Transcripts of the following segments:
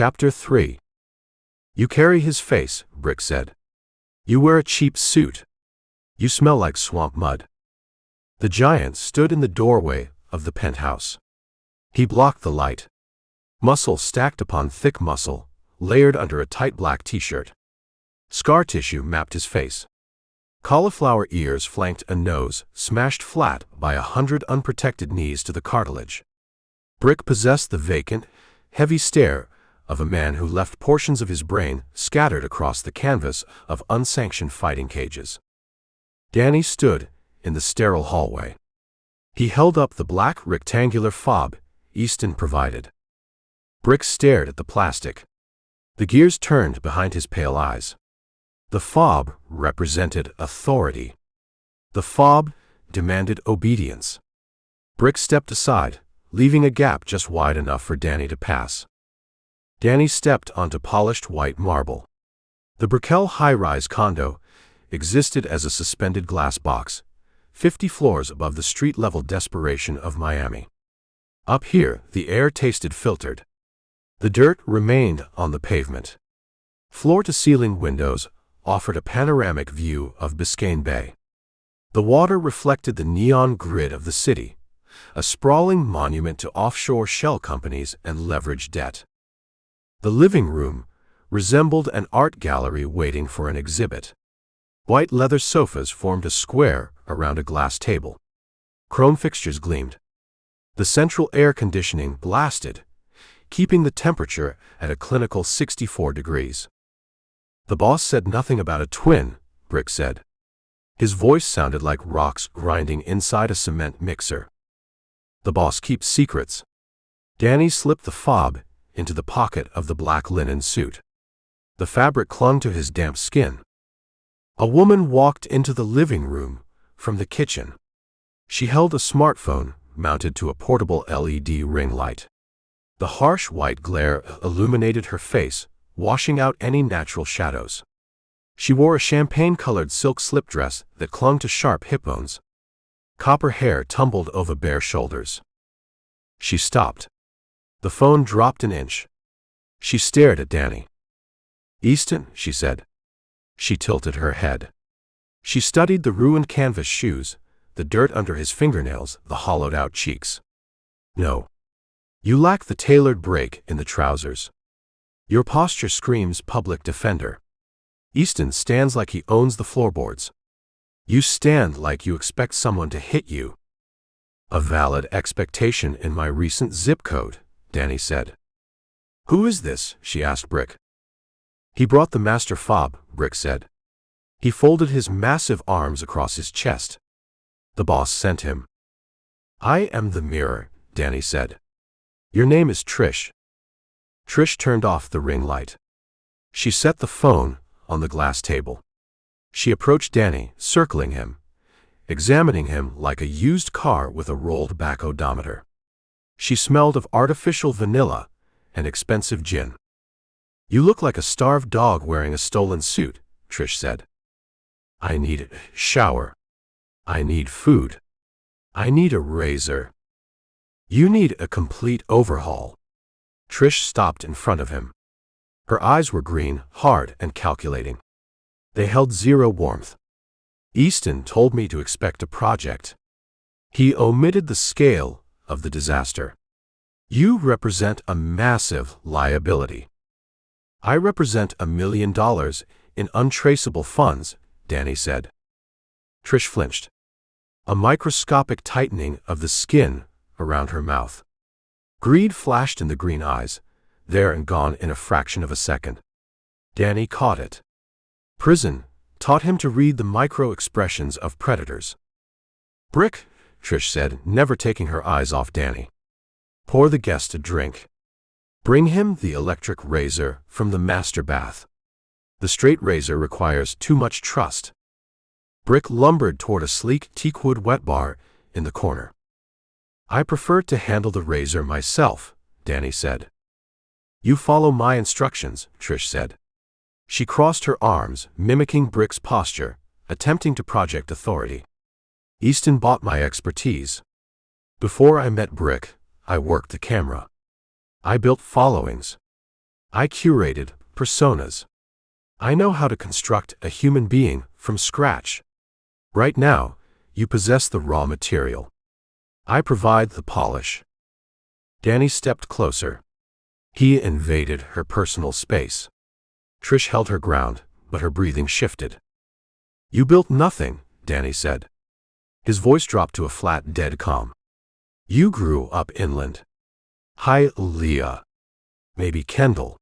Chapter 3. You carry his face, Brick said. You wear a cheap suit. You smell like swamp mud. The giant stood in the doorway of the penthouse. He blocked the light. Muscle stacked upon thick muscle, layered under a tight black t-shirt. Scar tissue mapped his face. Cauliflower ears flanked a nose, smashed flat by 100 unprotected knees to the cartilage. Brick possessed the vacant, heavy stare of a man who left portions of his brain scattered across the canvas of unsanctioned fighting cages. Danny stood in the sterile hallway. He held up the black rectangular fob Easton provided. Brick stared at the plastic. The gears turned behind his pale eyes. The fob represented authority. The fob demanded obedience. Brick stepped aside, leaving a gap just wide enough for Danny to pass. Danny stepped onto polished white marble. The Brickell high-rise condo existed as a suspended glass box, 50 floors above the street-level desperation of Miami. Up here, the air tasted filtered. The dirt remained on the pavement. Floor-to-ceiling windows offered a panoramic view of Biscayne Bay. The water reflected the neon grid of the city, a sprawling monument to offshore shell companies and leveraged debt. The living room resembled an art gallery waiting for an exhibit. White leather sofas formed a square around a glass table. Chrome fixtures gleamed. The central air conditioning blasted, keeping the temperature at a clinical 64 degrees. The boss said nothing about a twin, Brick said. His voice sounded like rocks grinding inside a cement mixer. The boss keeps secrets. Danny slipped the fob into the pocket of the black linen suit. The fabric clung to his damp skin. A woman walked into the living room from the kitchen. She held a smartphone mounted to a portable LED ring light. The harsh white glare illuminated her face, washing out any natural shadows. She wore a champagne-colored silk slip dress that clung to sharp hip bones. Copper hair tumbled over bare shoulders. She stopped. The phone dropped an inch. She stared at Danny. "Easton," she said. She tilted her head. She studied the ruined canvas shoes, the dirt under his fingernails, the hollowed-out cheeks. "No. You lack the tailored break in the trousers. Your posture screams public defender. Easton stands like he owns the floorboards. You stand like you expect someone to hit you." "A valid expectation in my recent zip code," Danny said. "Who is this?" she asked Brick. "He brought the master fob," Brick said. He folded his massive arms across his chest. "The boss sent him." "I am the mirror," Danny said. "Your name is Trish." Trish turned off the ring light. She set the phone on the glass table. She approached Danny, circling him, examining him like a used car with a rolled-back odometer. She smelled of artificial vanilla and expensive gin. "You look like a starved dog wearing a stolen suit," Trish said. "I need a shower. I need food. I need a razor. You need a complete overhaul." Trish stopped in front of him. Her eyes were green, hard, and calculating. They held zero warmth. "Easton told me to expect a project. He omitted the scale of the disaster. You represent a massive liability." "I represent $1 million in untraceable funds," Danny said. Trish flinched. A microscopic tightening of the skin around her mouth. Greed flashed in the green eyes, there and gone in a fraction of a second. Danny caught it. Prison taught him to read the micro-expressions of predators. "Brick," Trish said, never taking her eyes off Danny. "Pour the guest a drink. Bring him the electric razor from the master bath. The straight razor requires too much trust." Brick lumbered toward a sleek teakwood wet bar in the corner. "I prefer to handle the razor myself," Danny said. "You follow my instructions," Trish said. She crossed her arms, mimicking Brick's posture, attempting to project authority. "Easton bought my expertise. Before I met Brick, I worked the camera. I built followings. I curated personas. I know how to construct a human being from scratch. Right now, you possess the raw material. I provide the polish." Danny stepped closer. He invaded her personal space. Trish held her ground, but her breathing shifted. "You built nothing," Danny said. His voice dropped to a flat, dead calm. "You grew up inland. Hi, Leah. Maybe Kendall.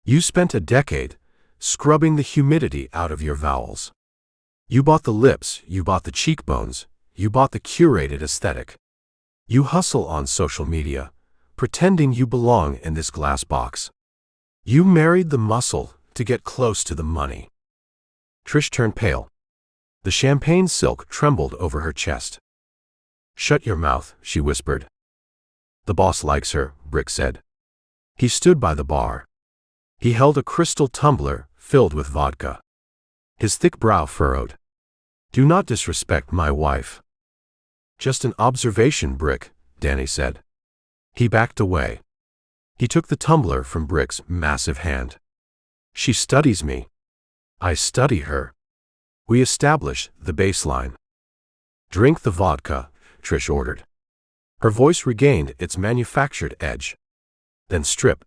You spent a decade scrubbing the humidity out of your vowels. You bought the lips, you bought the cheekbones, you bought the curated aesthetic. You hustle on social media, pretending you belong in this glass box. You married the muscle to get close to the money." Trish turned pale. The champagne silk trembled over her chest. "Shut your mouth," she whispered. "The boss likes her," Brick said. He stood by the bar. He held a crystal tumbler filled with vodka. His thick brow furrowed. "Do not disrespect my wife." "Just an observation, Brick," Danny said. He backed away. He took the tumbler from Brick's massive hand. "She studies me. I study her. We establish the baseline." "Drink the vodka," Trish ordered. Her voice regained its manufactured edge. "Then strip.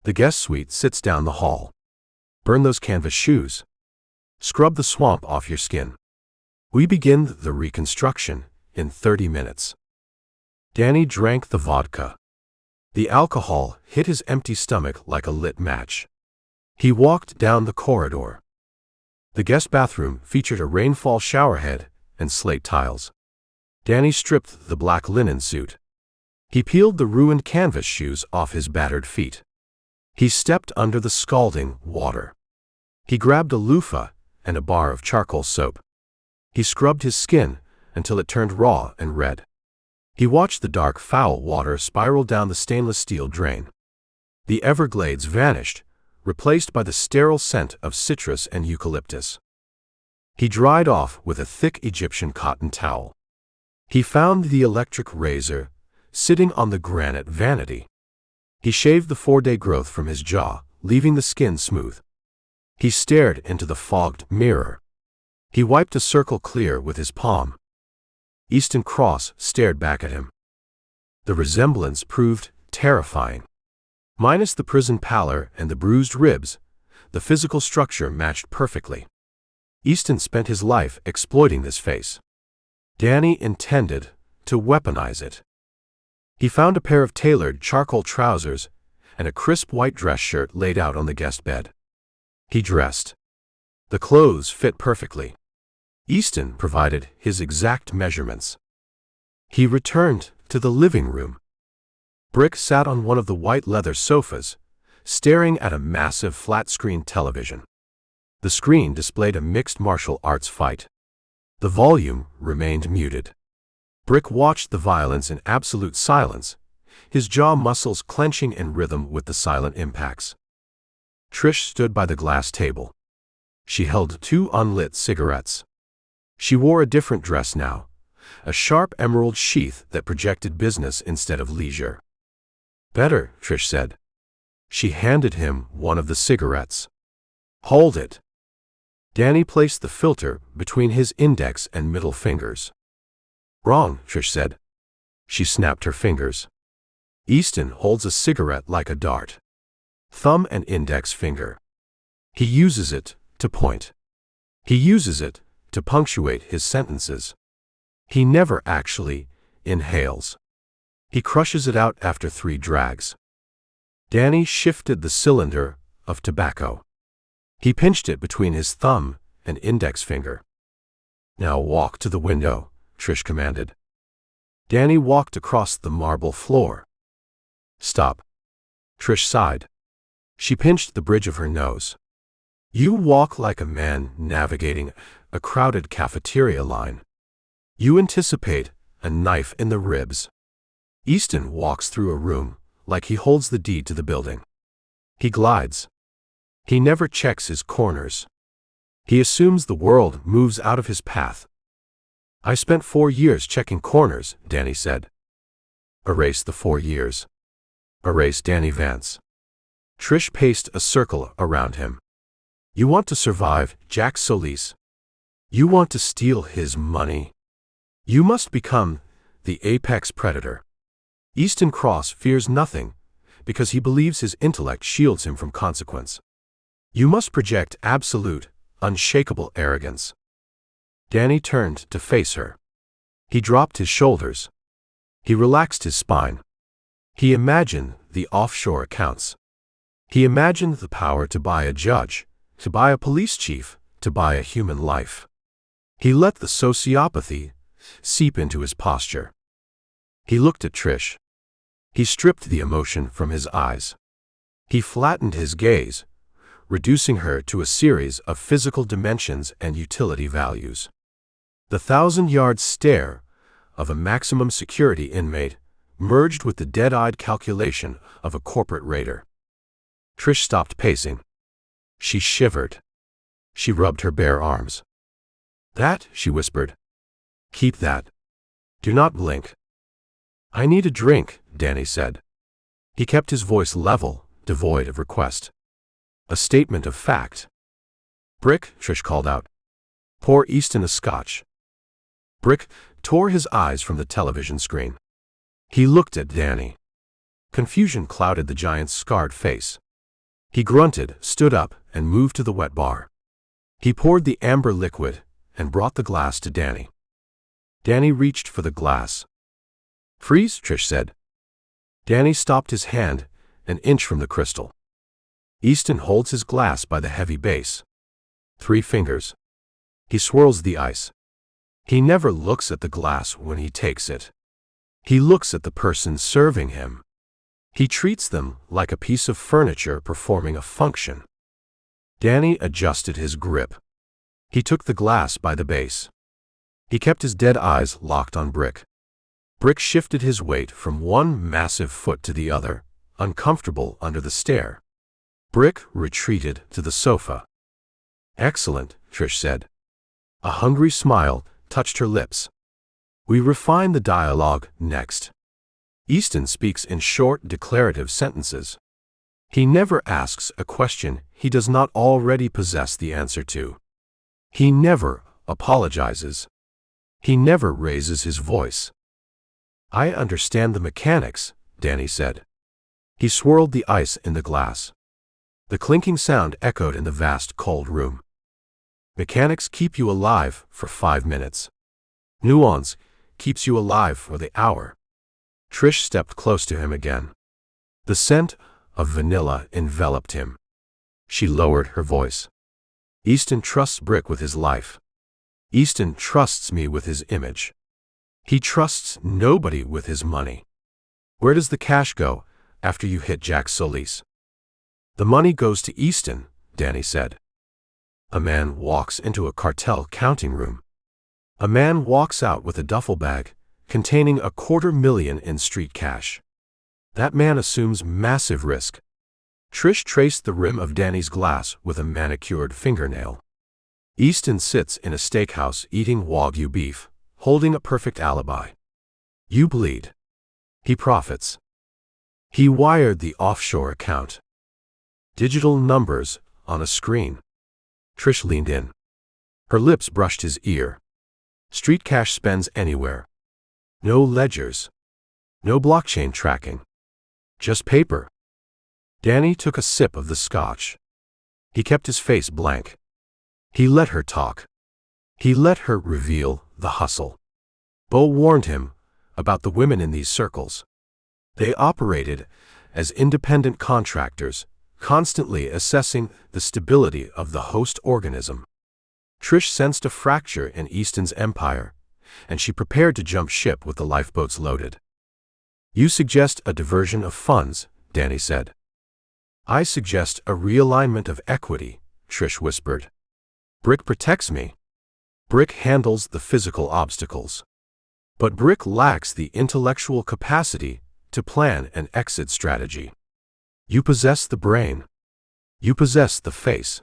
The guest suite sits down the hall. Burn those canvas shoes. Scrub the swamp off your skin. We begin the reconstruction in 30 minutes." Danny drank the vodka. The alcohol hit his empty stomach like a lit match. He walked down the corridor. The guest bathroom featured a rainfall showerhead and slate tiles. Danny stripped the black linen suit. He peeled the ruined canvas shoes off his battered feet. He stepped under the scalding water. He grabbed a loofah and a bar of charcoal soap. He scrubbed his skin until it turned raw and red. He watched the dark, foul water spiral down the stainless steel drain. The Everglades vanished, replaced by the sterile scent of citrus and eucalyptus. He dried off with a thick Egyptian cotton towel. He found the electric razor sitting on the granite vanity. He shaved the 4-day growth from his jaw, leaving the skin smooth. He stared into the fogged mirror. He wiped a circle clear with his palm. Easton Cross stared back at him. The resemblance proved terrifying. Minus the prison pallor and the bruised ribs, the physical structure matched perfectly. Easton spent his life exploiting this face. Danny intended to weaponize it. He found a pair of tailored charcoal trousers and a crisp white dress shirt laid out on the guest bed. He dressed. The clothes fit perfectly. Easton provided his exact measurements. He returned to the living room. Brick sat on one of the white leather sofas, staring at a massive flat-screen television. The screen displayed a mixed martial arts fight. The volume remained muted. Brick watched the violence in absolute silence, his jaw muscles clenching in rhythm with the silent impacts. Trish stood by the glass table. She held 2 unlit cigarettes. She wore a different dress now, a sharp emerald sheath that projected business instead of leisure. "Better," Trish said. She handed him one of the cigarettes. "Hold it." Danny placed the filter between his index and middle fingers. "Wrong," Trish said. She snapped her fingers. "Easton holds a cigarette like a dart. Thumb and index finger. He uses it to point. He uses it to punctuate his sentences. He never actually inhales. He crushes it out after 3 drags." Danny shifted the cylinder of tobacco. He pinched it between his thumb and index finger. "Now walk to the window," Trish commanded. Danny walked across the marble floor. "Stop." Trish sighed. She pinched the bridge of her nose. "You walk like a man navigating a crowded cafeteria line. You anticipate a knife in the ribs. Easton walks through a room like he holds the deed to the building. He glides. He never checks his corners. He assumes the world moves out of his path." "I spent 4 years checking corners," Danny said. "Erase the 4 years. Erase Danny Vance." Trish paced a circle around him. You want to survive, Jack Solis. You want to steal his money. You must become the apex predator. Easton Cross fears nothing because he believes his intellect shields him from consequence. You must project absolute, unshakable arrogance. Danny turned to face her. He dropped his shoulders. He relaxed his spine. He imagined the offshore accounts. He imagined the power to buy a judge, to buy a police chief, to buy a human life. He let the sociopathy seep into his posture. He looked at Trish. He stripped the emotion from his eyes. He flattened his gaze, reducing her to a series of physical dimensions and utility values. The 1,000-yard stare of a maximum security inmate merged with the dead-eyed calculation of a corporate raider. Trish stopped pacing. She shivered. She rubbed her bare arms. That, she whispered. Keep that. Do not blink. I need a drink, Danny said. He kept his voice level, devoid of request. A statement of fact. Brick, Trish called out. Pour Easton a scotch. Brick tore his eyes from the television screen. He looked at Danny. Confusion clouded the giant's scarred face. He grunted, stood up, and moved to the wet bar. He poured the amber liquid and brought the glass to Danny. Danny reached for the glass. Freeze, Trish said. Danny stopped his hand an inch from the crystal. Easton holds his glass by the heavy base. 3 fingers. He swirls the ice. He never looks at the glass when he takes it. He looks at the person serving him. He treats them like a piece of furniture performing a function. Danny adjusted his grip. He took the glass by the base. He kept his dead eyes locked on Brick. Brick shifted his weight from one massive foot to the other, uncomfortable under the stare. Brick retreated to the sofa. Excellent, Trish said. A hungry smile touched her lips. We refine the dialogue next. Easton speaks in short, declarative sentences. He never asks a question he does not already possess the answer to. He never apologizes. He never raises his voice. I understand the mechanics, Danny said. He swirled the ice in the glass. The clinking sound echoed in the vast, cold room. Mechanics keep you alive for 5 minutes. Nuance keeps you alive for the hour. Trish stepped close to him again. The scent of vanilla enveloped him. She lowered her voice. Easton trusts Brick with his life. Easton trusts me with his image. He trusts nobody with his money. Where does the cash go after you hit Jack Solis? The money goes to Easton, Danny said. A man walks into a cartel counting room. A man walks out with a duffel bag containing $250,000 in street cash. That man assumes massive risk. Trish traced the rim of Danny's glass with a manicured fingernail. Easton sits in a steakhouse eating Wagyu beef, holding a perfect alibi. You bleed. He profits. He wired the offshore account. Digital numbers on a screen. Trish leaned in. Her lips brushed his ear. Street cash spends anywhere. No ledgers. No blockchain tracking. Just paper. Danny took a sip of the scotch. He kept his face blank. He let her talk. He let her reveal the hustle. Bo warned him about the women in these circles. They operated as independent contractors, constantly assessing the stability of the host organism. Trish sensed a fracture in Easton's empire, and she prepared to jump ship with the lifeboats loaded. You suggest a diversion of funds, Danny said. I suggest a realignment of equity, Trish whispered. Brick protects me. Brick handles the physical obstacles. But Brick lacks the intellectual capacity to plan an exit strategy. You possess the brain. You possess the face.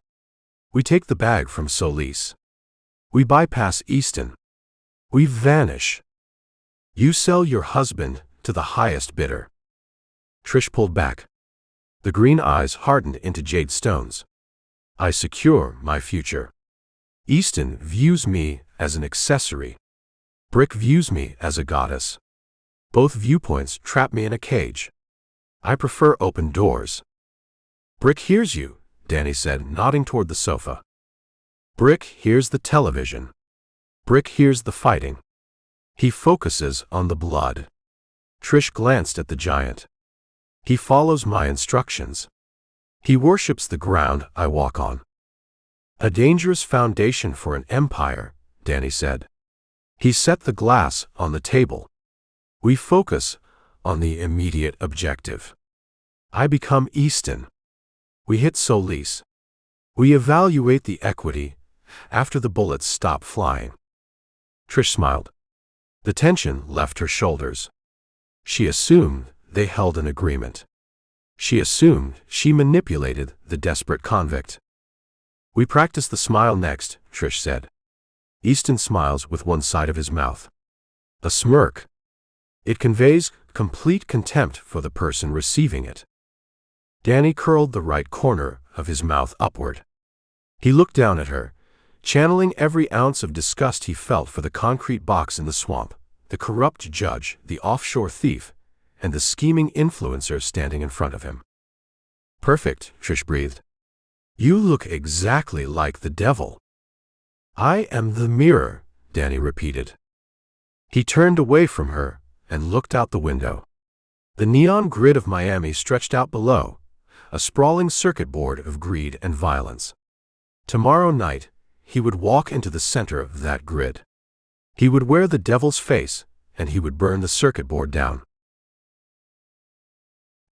We take the bag from Solis. We bypass Easton. We vanish. You sell your husband to the highest bidder. Trish pulled back. The green eyes hardened into jade stones. I secure my future. Easton views me as an accessory. Brick views me as a goddess. Both viewpoints trap me in a cage. I prefer open doors. Brick hears you, Danny said, nodding toward the sofa. Brick hears the television. Brick hears the fighting. He focuses on the blood. Trish glanced at the giant. He follows my instructions. He worships the ground I walk on. A dangerous foundation for an empire, Danny said. He set the glass on the table. We focus on the immediate objective. I become Easton. We hit Solis. We evaluate the equity after the bullets stop flying. Trish smiled. The tension left her shoulders. She assumed they held an agreement. She assumed she manipulated the desperate convict. We practice the smile next, Trish said. Easton smiles with one side of his mouth. A smirk. It conveys complete contempt for the person receiving it. Danny curled the right corner of his mouth upward. He looked down at her, channeling every ounce of disgust he felt for the concrete box in the swamp, the corrupt judge, the offshore thief, and the scheming influencer standing in front of him. Perfect, Trish breathed. You look exactly like the devil. I am the mirror, Danny repeated. He turned away from her and looked out the window. The neon grid of Miami stretched out below, a sprawling circuit board of greed and violence. Tomorrow night, he would walk into the center of that grid. He would wear the devil's face, and he would burn the circuit board down.